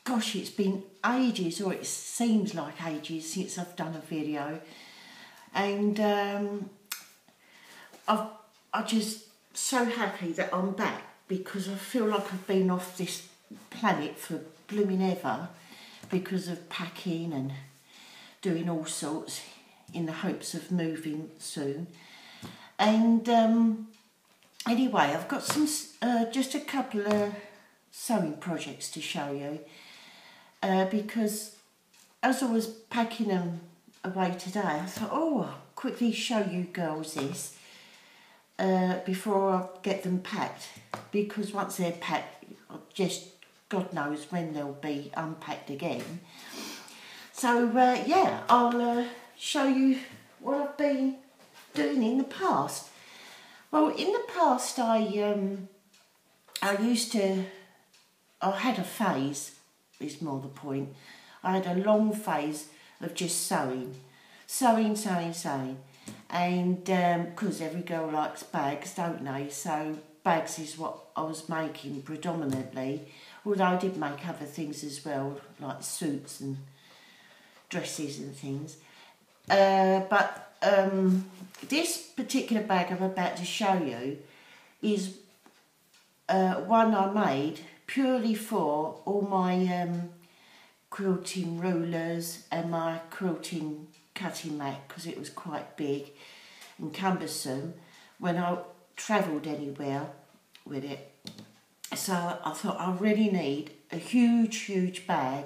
gosh, it's been ages, or it seems like ages since I've done a video, and I'm just so happy that I'm back, because I feel like I've been off this planet for blooming ever because of packing and doing all sorts in the hopes of moving soon. And anyway, I've got some just a couple of sewing projects to show you, because as I was packing them away today, I thought, oh, I'll quickly show you girls this before I get them packed, because once they're packed, just God knows when they'll be unpacked again. So yeah, I'll show you what I've been doing in the past. Well, in the past, I had a phase, is more the point. I had a long phase of just sewing. And because every girl likes bags, don't they? So bags is what I was making predominantly, although I did make other things as well, like suits and dresses and things. But this particular bag I'm about to show you is one I made purely for all my quilting rulers and my quilting cutting mat, because it was quite big and cumbersome when I travelled anywhere with it. So I thought I really need a huge bag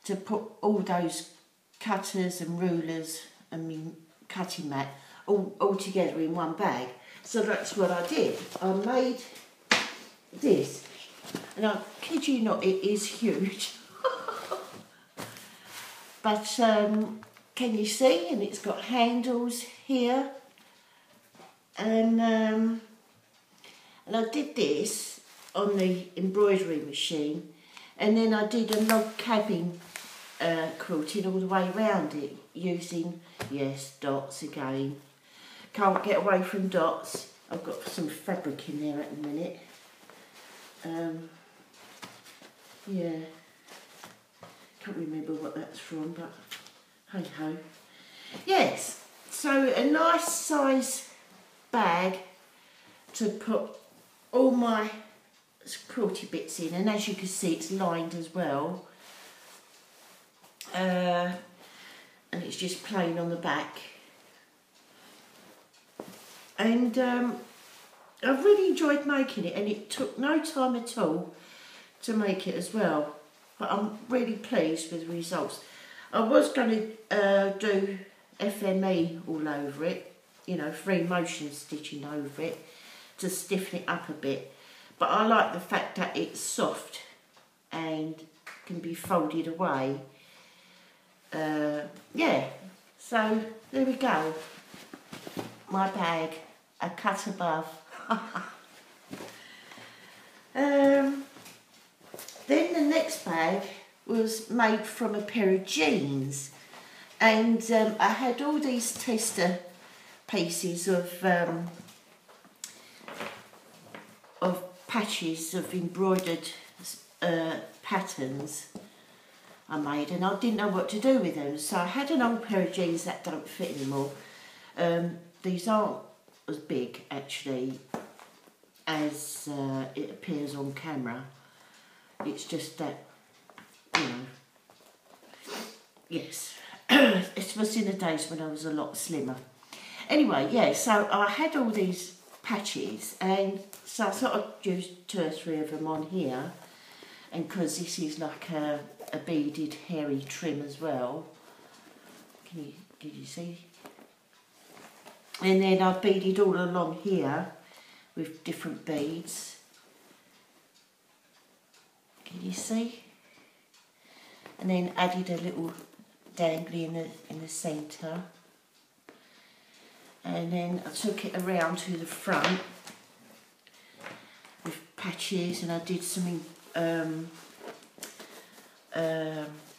to put all those cutters and rulers and my cutting mat all together in one bag. So that's what I did. I made this, and I kid you not, it is huge. But can you see? And it's got handles here, and I did this on the embroidery machine, and then I did a log cabin quilting all the way around it using, yes, dots again. Can't get away from dots. I've got some fabric in there at the minute. Yeah, can't remember what that's from, but hey ho. Yes, so a nice size bag to put all my quilty bits in, and as you can see, it's lined as well. And it's just plain on the back. And I've really enjoyed making it, and it took no time at all to make it as well. But I'm really pleased with the results. I was going to do FME all over it, you know, free motion stitching over it to stiffen it up a bit. But I like the fact that it's soft and can be folded away. Yeah, so there we go. My bag, a cut above. Then the next bag was made from a pair of jeans, and I had all these tester pieces of patches of embroidered patterns I made, and I didn't know what to do with them. So I had an old pair of jeans that don't fit anymore. These aren't as big actually as it appears on camera. It's just that, you know, yes, it was in the days when I was a lot slimmer. Anyway, yeah, so I had all these patches, and so I thought I'd use 2 or 3 of them on here, and because this is like a beaded hairy trim as well. Did you see? And then I beaded all along here with different beads. Can you see? And then added a little dangly in the centre. And then I took it around to the front with patches, and I did some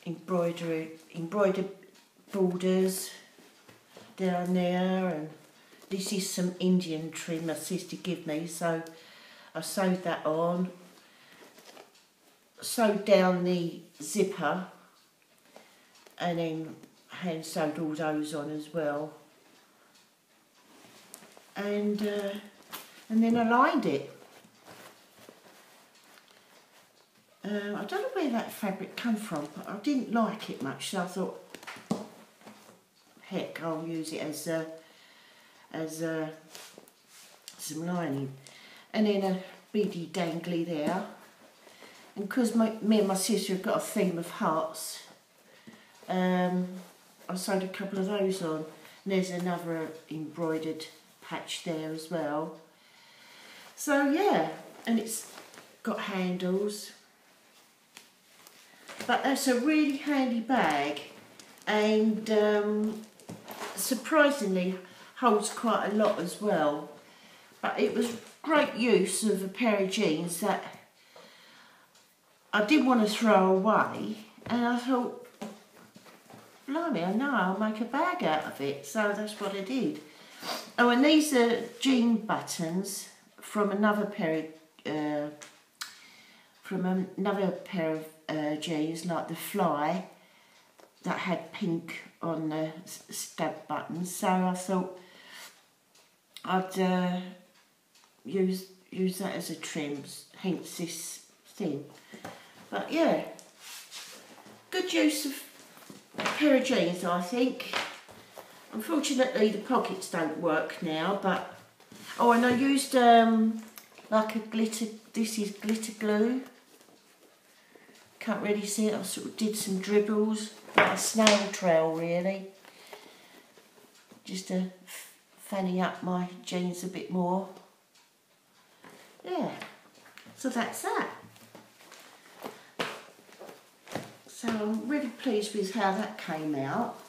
embroidered borders down there, and this is some Indian trim my sister gave me, so I sewed that on. sewed down the zipper and then hand sewed all those on as well, and then I lined it. I don't know where that fabric came from, but I didn't like it much, so I thought, heck, I'll use it as some lining. And then a beady dangly there. And because me and my sister have got a theme of hearts, I sewed a couple of those on. And there's another embroidered patch there as well. So yeah, and it's got handles. But that's a really handy bag, and surprisingly holds quite a lot as well. But it was great use of a pair of jeans that I didn't want to throw away, and I thought, blimey, I know I'll make a bag out of it, so that's what I did. Oh, and these are jean buttons from another pair of jeans, like the Fly, that had pink on the stab buttons. So I thought I'd use that as a trim, hence this thing. But yeah, good use of a pair of jeans, I think. Unfortunately, the pockets don't work now, but oh, and I used like a glitter. This is glitter glue. Can't really see it. I sort of did some dribbles, like a snail trail, really, just to fanny up my jeans a bit more. Yeah, so that's that. So I'm really pleased with how that came out.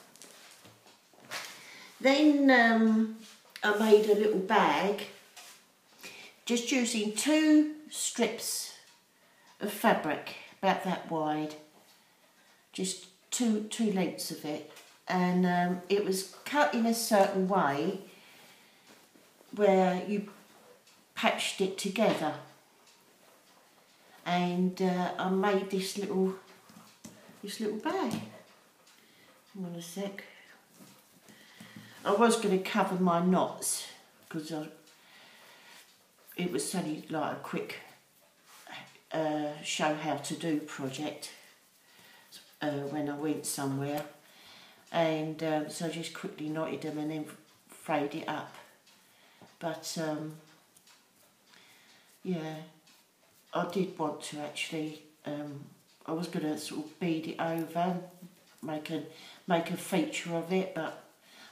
Then I made a little bag, just using 2 strips of fabric, about that wide, just two lengths of it, and it was cut in a certain way where you patched it together, and I made this little bag. Hang on a sec. I was going to cover my knots because it was only like a quick show how to do project when I went somewhere, and so I just quickly knotted them and then frayed it up. But yeah, I did want to actually, I was going to sort of bead it over, make a feature of it, but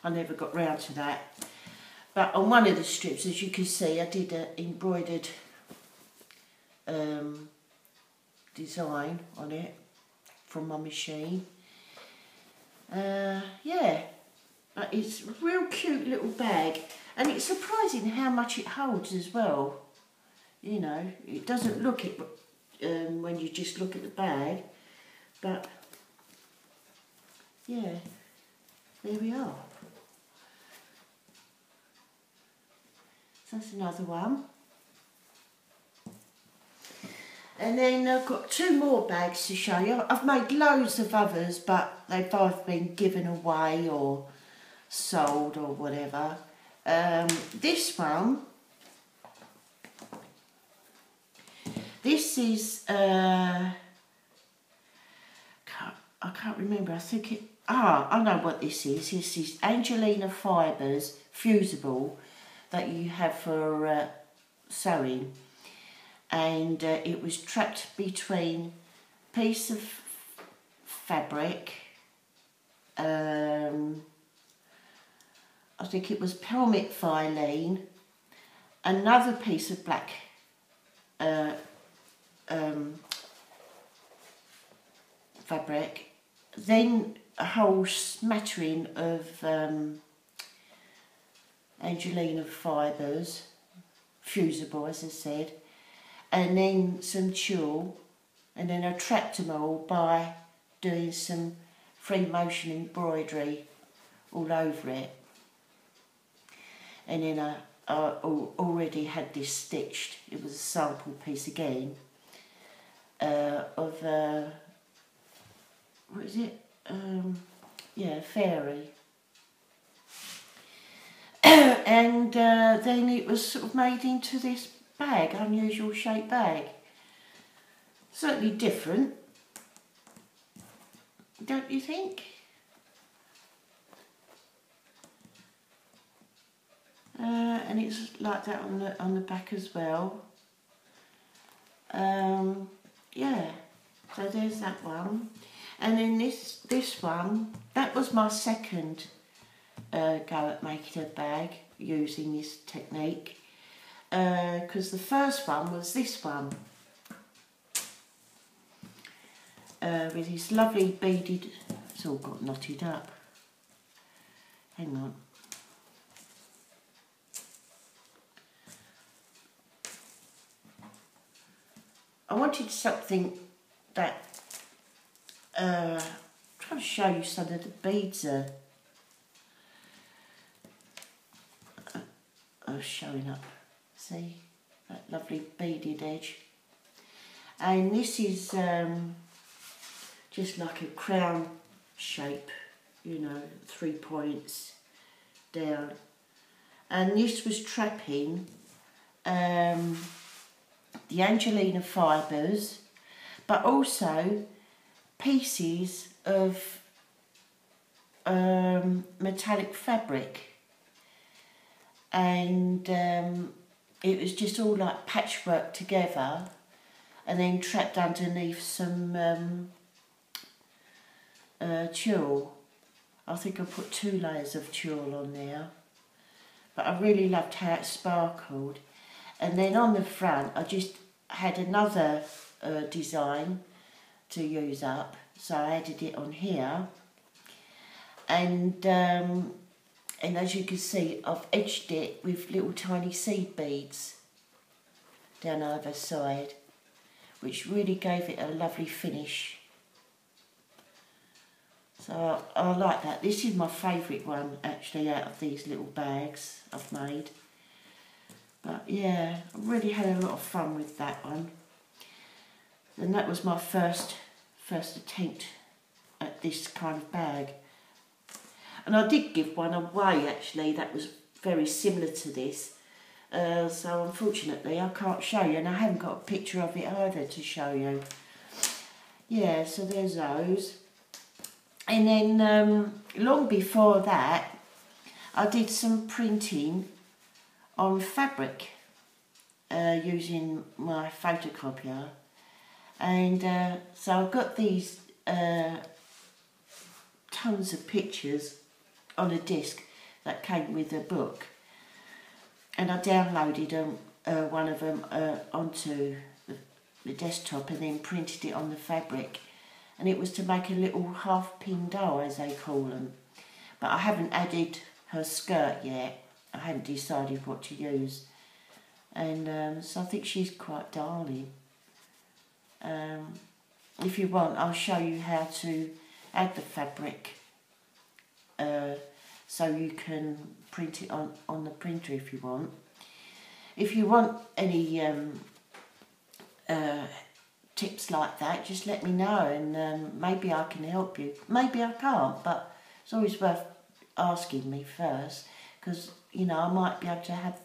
I never got round to that. But on one of the strips, as you can see, I did an embroidered design on it from my machine. Yeah, but it's a real cute little bag, and it's surprising how much it holds as well. You know, it doesn't look it when you just look at the bag, but yeah, there we are. So that's another one. And then I've got 2 more bags to show you. I've made loads of others, but they've either been given away or sold or whatever. This one, this is, I can't remember, I think it, I know what this is. This is Angelina Fibres Fusible that you have for sewing. And it was trapped between a piece of fabric, I think it was Pelmic Filine, another piece of black fabric, then a whole smattering of Angelina Fibres, fusible as I said, and then some tulle, and then I trapped them all by doing some free motion embroidery all over it. And then I already had this stitched. It was a sample piece again, of what is it? Yeah, fairy. And then it was sort of made into this bag, unusual shaped bag. Certainly different, don't you think? And it's like that on the back as well. Yeah, so there's that one. And then this one, that was my second go at making a bag using this technique. Because the first one was this one. With this lovely beaded, it's all got knotted up. Hang on. I wanted something that, I'm trying to show you some of the beads are showing up. See, that lovely beaded edge. And this is just like a crown shape, you know, 3 points down. And this was trapping the Angelina fibres, but also pieces of metallic fabric. And it was just all like patchwork together and then trapped underneath some tulle. I think I put 2 layers of tulle on there, but I really loved how it sparkled. And then on the front I just had another design to use up, so I added it on here. And as you can see, I've edged it with little tiny seed beads down either side, which really gave it a lovely finish. So I like that. This is my favourite one actually out of these little bags I've made. But yeah, I really had a lot of fun with that one. And that was my first attempt at this kind of bag. And I did give one away actually that was very similar to this. So unfortunately I can't show you, and I haven't got a picture of it either to show you. Yeah, so there's those. And then long before that I did some printing on fabric using my photocopier. And so I've got these tons of pictures on a disc that came with the book, and I downloaded one of them onto the desktop and then printed it on the fabric, and it was to make a little half-pin doll, as they call them. But I haven't added her skirt yet. I haven't decided what to use, and so I think she's quite darling. If you want, I'll show you how to add the fabric so you can print it on the printer if you want. If you want any tips like that, just let me know, and maybe I can help you. Maybe I can't, but it's always worth asking me first, because you know I might be able to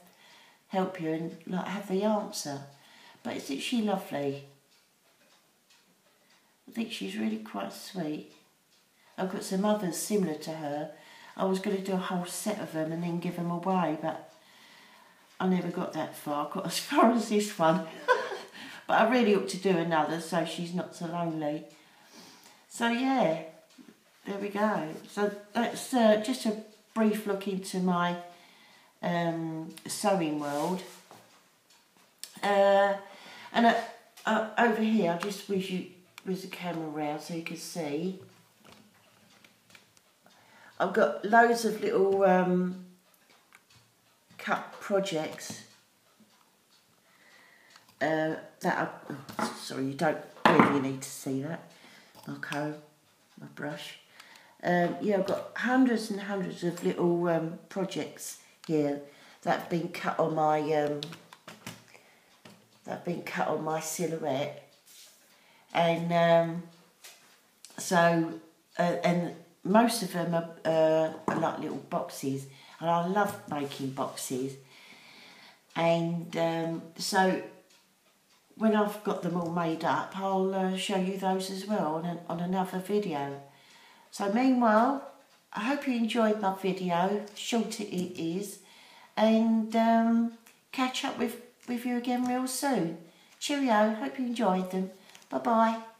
help you and like have the answer. But isn't she lovely? I think she's really quite sweet. I've got some others similar to her. I was going to do a whole set of them and then give them away, but I never got that far. I got as far as this one. But I really ought to do another so she's not so lonely. So yeah, there we go. So that's just a brief look into my sewing world. And over here, I'll just whiz the camera around so you can see. I've got loads of little cut projects sorry, you don't really need to see that. My comb, my brush. Yeah, I've got hundreds and hundreds of little projects here that have been cut on my silhouette. and and most of them are like little boxes, and I love making boxes. And so when I've got them all made up, I'll show you those as well on another video. So meanwhile, I hope you enjoyed my video, short it is, and catch up with you again real soon. Cheerio, hope you enjoyed them. Bye bye.